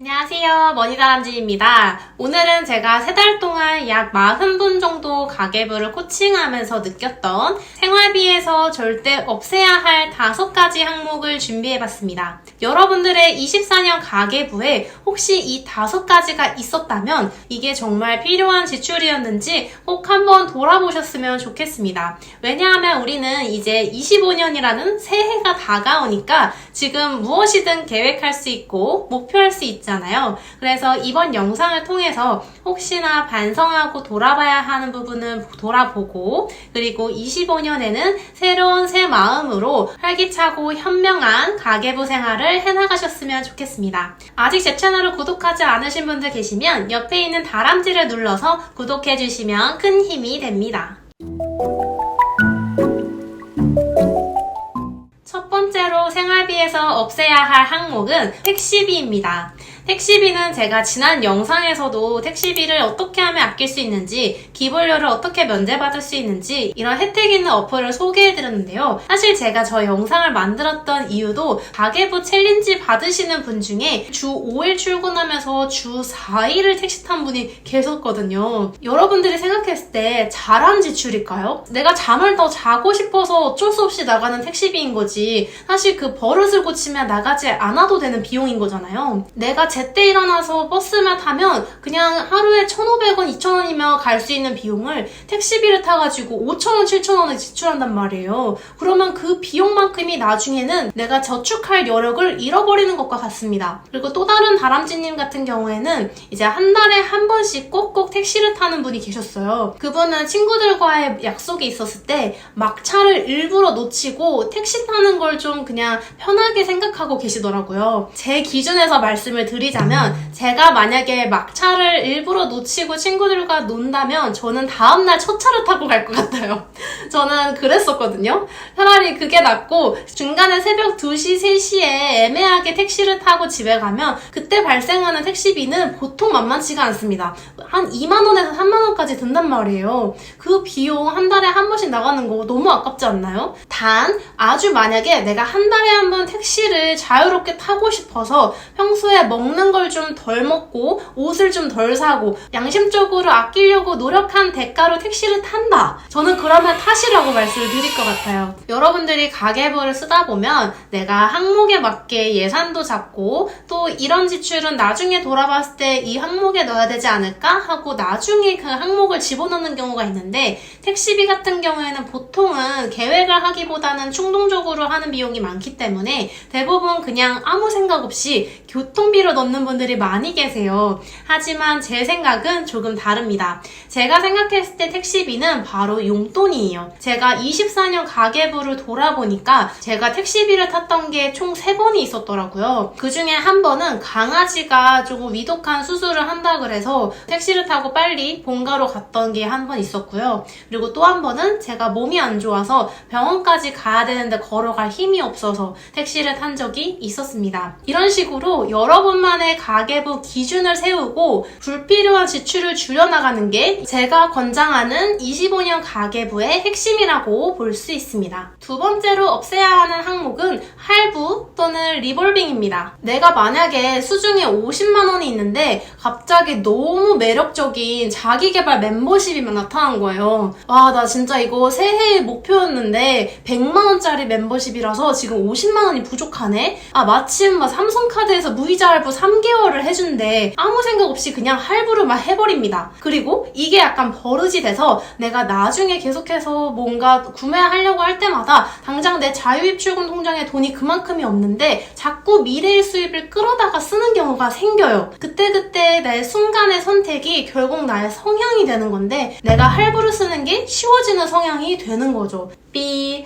안녕하세요. 머니다람쥐입니다. 오늘은 제가 3달 동안 약 40분 정도 가계부를 코칭하면서 느꼈던 생활비에서 절대 없애야 할 5가지 항목을 준비해봤습니다. 여러분들의 24년 가계부에 혹시 이 5가지가 있었다면 이게 정말 필요한 지출이었는지 꼭 한번 돌아보셨으면 좋겠습니다. 왜냐하면 우리는 이제 25년이라는 새해가 다가오니까 지금 무엇이든 계획할 수 있고 목표할 수 있잖아요. 그래서 이번 영상을 통해서 혹시나 반성하고 돌아봐야 하는 부분은 돌아보고, 그리고 25년에는 새로운 새 마음으로 활기차고 현명한 가계부 생활을 해나가셨으면 좋겠습니다. 아직 제 채널을 구독하지 않으신 분들 계시면 옆에 있는 다람쥐를 눌러서 구독해주시면 큰 힘이 됩니다. 첫 번째로 생활비에서 없애야 할 항목은 택시비입니다. 택시비는 제가 지난 영상에서도 택시비를 어떻게 하면 아낄 수 있는지, 기본료를 어떻게 면제받을 수 있는지 이런 혜택 있는 어플을 소개해드렸는데요. 사실 제가 저 영상을 만들었던 이유도 가계부 챌린지 받으시는 분 중에 주 5일 출근하면서 주 4일을 택시 탄 분이 계셨거든요. 여러분들이 생각했을 때 잘한 지출일까요? 내가 잠을 더 자고 싶어서 어쩔 수 없이 나가는 택시비인 거지, 사실 그 버릇을 고치면 나가지 않아도 되는 비용인 거잖아요. 내가 제때 일어나서 버스만 타면 그냥 하루에 1,500원, 2,000원이면 갈 수 있는 비용을 택시비를 타가지고 5,000원, 7,000원을 지출한단 말이에요. 그러면 그 비용만큼이 나중에는 내가 저축할 여력을 잃어버리는 것과 같습니다. 그리고 또 다른 다람쥐님 같은 경우에는 이제 한 달에 한 번씩 꼭꼭 택시를 타는 분이 계셨어요. 그분은 친구들과의 약속이 있었을 때 막차를 일부러 놓치고 택시 타는 걸 좀 그냥 편하게 생각하고 계시더라고요. 제 기준에서 말씀을 드리자면, 제가 만약에 막차를 일부러 놓치고 친구들과 논다면 저는 다음날 첫 차를 타고 갈 것 같아요. 저는 그랬었거든요. 차라리 그게 낫고, 중간에 새벽 2시, 3시에 애매하게 택시를 타고 집에 가면 그때 발생하는 택시비는 보통 만만치가 않습니다. 한 2만원에서 3만원까지 든단 말이에요. 그 비용 한 달에 한 번씩 나가는 거 너무 아깝지 않나요? 단, 아주 만약에 내가 한 달에 한 번 택시를 자유롭게 타고 싶어서 평소에 먹는 걸 좀 덜 먹고 옷을 좀 덜 사고 양심적으로 아끼려고 노력한 대가로 택시를 탄다, 저는 그러면 타시라고 말씀을 드릴 것 같아요. 여러분들이 가계부를 쓰다 보면 내가 항목에 맞게 예산도 잡고, 또 이런 지출은 나중에 돌아봤을 때 이 항목에 넣어야 되지 않을까 하고 나중에 그 항목을 집어넣는 경우가 있는데, 택시비 같은 경우에는 보통은 계획을 하기보다는 충동적으로 하는 비용이 많기 때문에 대부분 그냥 아무 생각 없이 교통비로 넣는 분들이 많이 계세요. 하지만 제 생각은 조금 다릅니다. 제가 생각했을 때 택시비는 바로 용돈이에요. 제가 24년 가계부를 돌아보니까 제가 택시비를 탔던 게 총 3번이 있었더라고요. 그 중에 한 번은 강아지가 조금 위독한 수술을 한다 그래서 택시를 타고 빨리 본가로 갔던 게 한 번 있었고요. 그리고 또 한 번은 제가 몸이 안 좋아서 병원까지 가야 되는데 걸어갈 힘이 없어서 택시를 탄 적이 있었습니다. 이런 식으로 여러분만의 가계부 기준을 세우고 불필요한 지출을 줄여나가는 게 제가 권장하는 25년 가계부의 핵심이라고 볼 수 있습니다. 두 번째로 없애야 하는 항목은 할부 또는 리볼빙입니다. 내가 만약에 수중에 50만원이 있는데 갑자기 너무 매력적인 자기계발 멤버십이 나타난 거예요. 와, 나 진짜 이거 새해의 목표였는데 100만원짜리 멤버십이라서 지금 50만원이 부족하네? 아, 마침 삼성카드에서 무이자 할부 3개월을 해준대. 아무 생각 없이 그냥 할부를 막 해버립니다. 그리고 이게 약간 버릇이 돼서 내가 나중에 계속해서 뭔가 구매하려고 할 때마다 당장 내 자유입출금 통장에 돈이 그만큼이 없는데 자꾸 미래의 수입을 끌어다가 쓰는 경우가 생겨요. 그때그때 내 순간의 선택이 결국 나의 성향이 되는 건데, 내가 할부를 쓰는 게 쉬워지는 성향이 되는 거죠.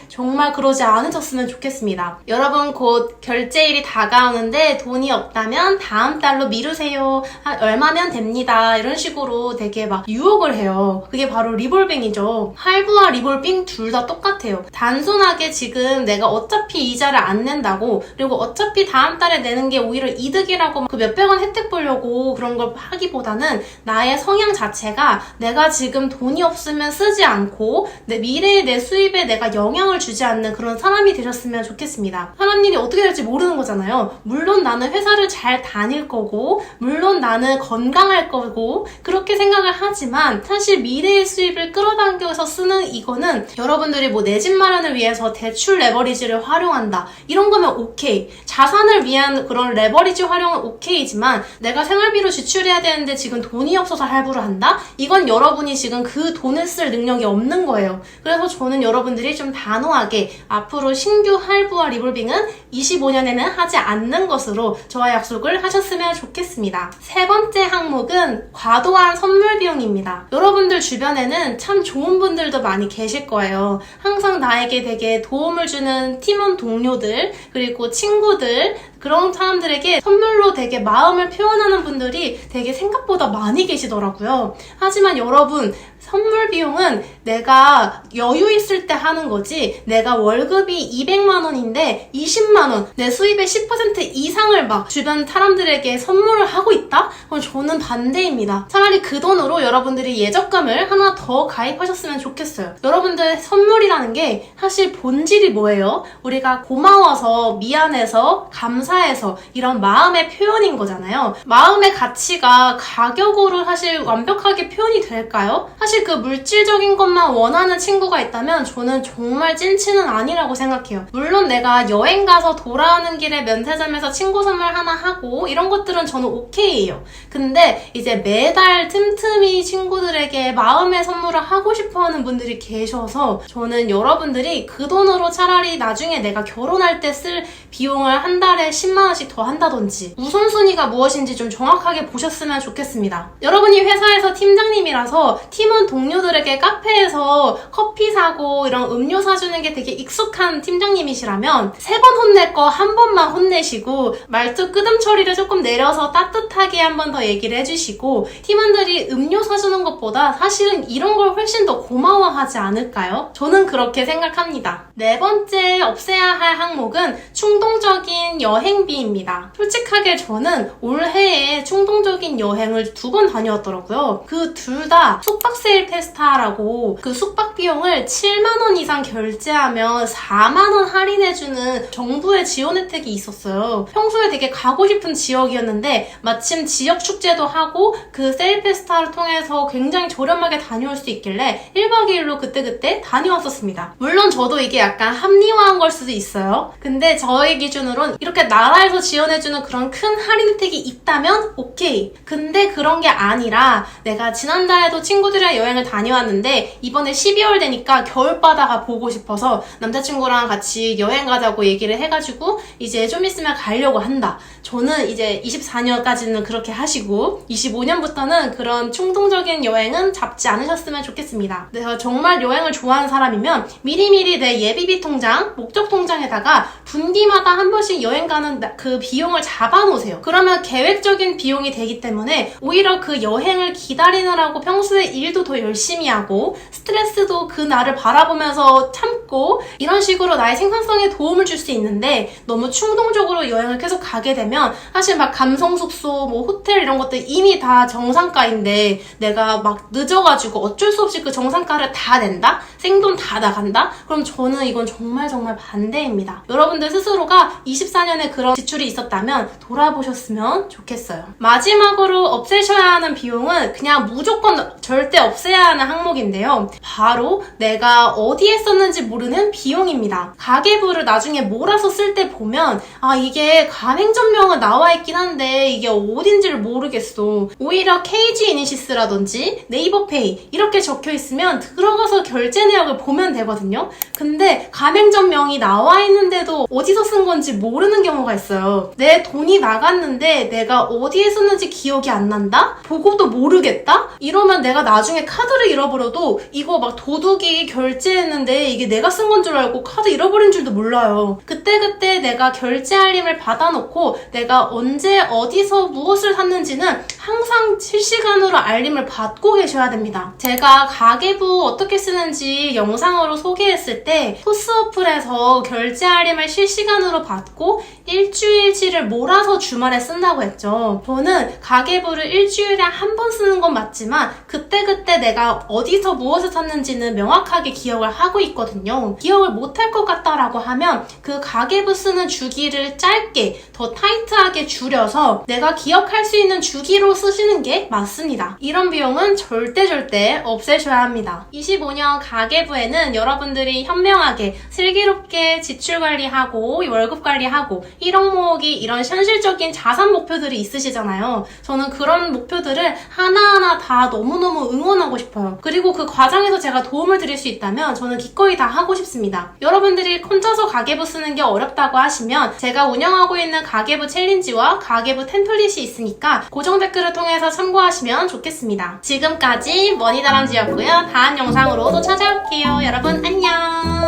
정말 그러지 않으셨으면 좋겠습니다. 여러분, 곧 결제일이 다가오는데 돈이 없다면 다음 달로 미루세요. 얼마면 됩니다. 이런 식으로 되게 막 유혹을 해요. 그게 바로 리볼빙이죠. 할부와 리볼빙 둘 다 똑같아요. 단순하게 지금 내가 어차피 이자를 안 낸다고, 그리고 어차피 다음 달에 내는 게 오히려 이득이라고 그 몇백 원 혜택 보려고 그런 걸 하기보다는 나의 성향 자체가 내가 지금 돈이 없으면 쓰지 않고 내 미래의 내 수입에 내가 내가 영향을 주지 않는 그런 사람이 되셨으면 좋겠습니다. 하는 일이 어떻게 될지 모르는 거잖아요. 물론 나는 회사를 잘 다닐 거고 물론 나는 건강할 거고 그렇게 생각을 하지만 사실 미래의 수입을 끌어당겨서 쓰는 이거는 여러분들이 뭐 내 집 마련을 위해서 대출 레버리지를 활용한다 이런 거면 오케이. 자산을 위한 그런 레버리지 활용은 오케이지만 내가 생활비로 지출해야 되는데 지금 돈이 없어서 할부를 한다? 이건 여러분이 지금 그 돈을 쓸 능력이 없는 거예요. 그래서 저는 여러분들이 좀 단호하게 앞으로 신규 할부와 리볼빙은 25년에는 하지 않는 것으로 저와 약속을 하셨으면 좋겠습니다. 세 번째 항목은 과도한 선물 비용입니다. 여러분들 주변에는 참 좋은 분들도 많이 계실 거예요. 항상 나에게 되게 도움을 주는 팀원 동료들 그리고 친구들 그런 사람들에게 선물로 되게 마음을 표현하는 분들이 되게 생각보다 많이 계시더라고요. 하지만 여러분 선물 비용은 내가 여유 있을 때 하는 거지 내가 월급이 200만 원인데 20만 원, 내 수입의 10% 이상을 막 주변 사람들에게 선물을 하고 있다? 그럼 저는 반대입니다. 차라리 그 돈으로 여러분들이 예적금을 하나 더 가입하셨으면 좋겠어요. 여러분들 선물이라는 게 사실 본질이 뭐예요? 우리가 고마워서, 미안해서, 감사해서 이런 마음의 표현인 거잖아요. 마음의 가치가 가격으로 사실 완벽하게 표현이 될까요? 사실 그 물질적인 것만 원하는 친구가 있다면 저는 정말 찐친은 아니라고 생각해요. 물론 내가 여행 가서 돌아오는 길에 면세점에서 친구 선물 하나 하고 이런 것들은 저는 오케이예요. 근데 이제 매달 틈틈이 친구들에게 마음의 선물을 하고 싶어하는 분들이 계셔서 저는 여러분들이 그 돈으로 차라리 나중에 내가 결혼할 때 쓸 비용을 한 달에 10만 원씩 더 한다든지 우선순위가 무엇인지 좀 정확하게 보셨으면 좋겠습니다. 여러분이 회사에서 팀장님이라서 팀원 동료들에게 카페에서 커피 사고 이런 음료 사주는 게 되게 익숙한 팀장님이시라면 3번 혼낼 거 한 번만 혼내시고 말투 끄듬 처리를 조금 내려서 따뜻하게 한 번 더 얘기를 해주시고 팀원들이 음료 사주는 것보다 사실은 이런 걸 훨씬 더 고마워하지 않을까요? 저는 그렇게 생각합니다. 네 번째 없애야 할 항목은 충동적인 여행비입니다. 솔직하게 저는 올해에 충동적인 여행을 2번 다녀왔더라고요. 그 둘 다 숙박 세일 페스타라고 그 숙박 비용을 7만 원 이상 결제하면 4만 원 할인해주는 정부의 지원 혜택이 있었어요. 평소에 되게 가고 싶은 지역이었는데 마침 지역 축제도 하고 그 세일 페스타를 통해서 굉장히 저렴하게 다녀올 수 있길래 1박 2일로 그때그때 다녀왔었습니다. 물론 저도 이게 약간 합리화한 걸 수도 있어요. 근데 저의 기준으로는 이렇게 나라에서 지원해주는 그런 큰 할인 혜택이 있다면 오케이. 근데 그런 게 아니라 내가 지난달에도 친구들이랑 여행을 다녀왔는데 이번에 12월 되니까 겨울바다가 보고 싶어서 남자친구랑 같이 여행 가자고 얘기를 해가지고 이제 좀 있으면 가려고 한다. 저는 이제 24년까지는 그렇게 하시고 25년부터는 그런 충동적인 여행은 잡지 않으셨으면 좋겠습니다. 내가 정말 여행을 좋아하는 사람이면 미리미리 내 예비비 통장, 목적 통장에다가 분기마다 한 번씩 여행 가는 그 비용을 잡아놓으세요. 그러면 계획적인 비용이 되기 때문에 오히려 그 여행을 기다리느라고 평소에 일도 더 열심히 하고 스트레스도 그 날을 바라보면서 참고 이런 식으로 나의 생산성에 도움을 줄 수 있는데 너무 충동적으로 여행을 계속 가게 되면 사실 막 감성 숙소, 뭐 호텔 이런 것들 이미 다 정상가인데 내가 막 늦어가지고 어쩔 수 없이 그 정상가를 다 낸다? 생돈 다 나간다? 그럼 저는 이건 정말 반대입니다. 여러분들 스스로가 24년에 그런 지출이 있었다면 돌아보셨으면 좋겠어요. 마지막으로 없애셔야 하는 비용은 그냥 무조건 절대 없애야 하는 항목인데요. 바로 내가 어디에 썼는지 모르는 비용입니다. 가계부를 나중에 몰아서 쓸 때 보면 아 이게 가맹점명은 나와 있긴 한데 이게 어딘지를 모르겠어. 오히려 KG 이니시스라든지 네이버페이 이렇게 적혀 있으면 들어가서 결제 내역을 보면 되거든요. 근데 가맹점명이 나와 있는데도 어디서 쓴 건지 모르는 경우가 있어요. 내 돈이 나갔는데 내가 어디에 썼는지 기억이 안 난다? 보고도 모르겠다? 이러면 내가 나중에 카드를 잃어버려도 이거 막 도둑이 결제했는데 이게 내가 쓴 건 줄 알고 카드 잃어버린 줄도 몰라요. 그때그때 내가 결제 알림을 받아놓고 내가 언제 어디서 무엇을 샀는지는 항상 실시간으로 알림을 받고 계셔야 됩니다. 제가 가계부 어떻게 쓰는지 영상으로 소개했을 때 토스 어플에서 결제 알림을 실시간으로 받고 일주일치를 몰아서 주말에 쓴다고 했죠. 저는 가계부를 일주일에 한 번 쓰는 건 맞지만 그때그때 내가 어디서 무엇을 샀는지는 명확하게 기억을 하고 있거든요. 기억을 못할 것 같다라고 하면 그 가계부 쓰는 주기를 짧게 더 타이트하게 줄여서 내가 기억할 수 있는 주기로 쓰시는 게 맞습니다. 이런 비용은 절대 없애셔야 합니다. 25년 가계부에는 여러분들이 현명하게 슬기롭게 지출 관리하고 월급 관리하고 1억 모으기 이런 현실적인 자산 목표들이 있으시잖아요. 저는 그런 목표들을 하나하나 다 너무너무 응원하고 싶어요. 그리고 그 과정에서 제가 도움을 드릴 수 있다면 저는 기꺼이 다 하고 싶습니다. 여러분들이 혼자서 가계부 쓰는 게 어렵다고 하시면 제가 운영하고 있는 가계부 챌린지와 가계부 템플릿이 있으니까 고정 댓글을 통해서 참고하시면 좋겠습니다. 지금까지 머니다람쥐였고요. 다음 영상으로 또 찾아올게요. 여러분 안녕.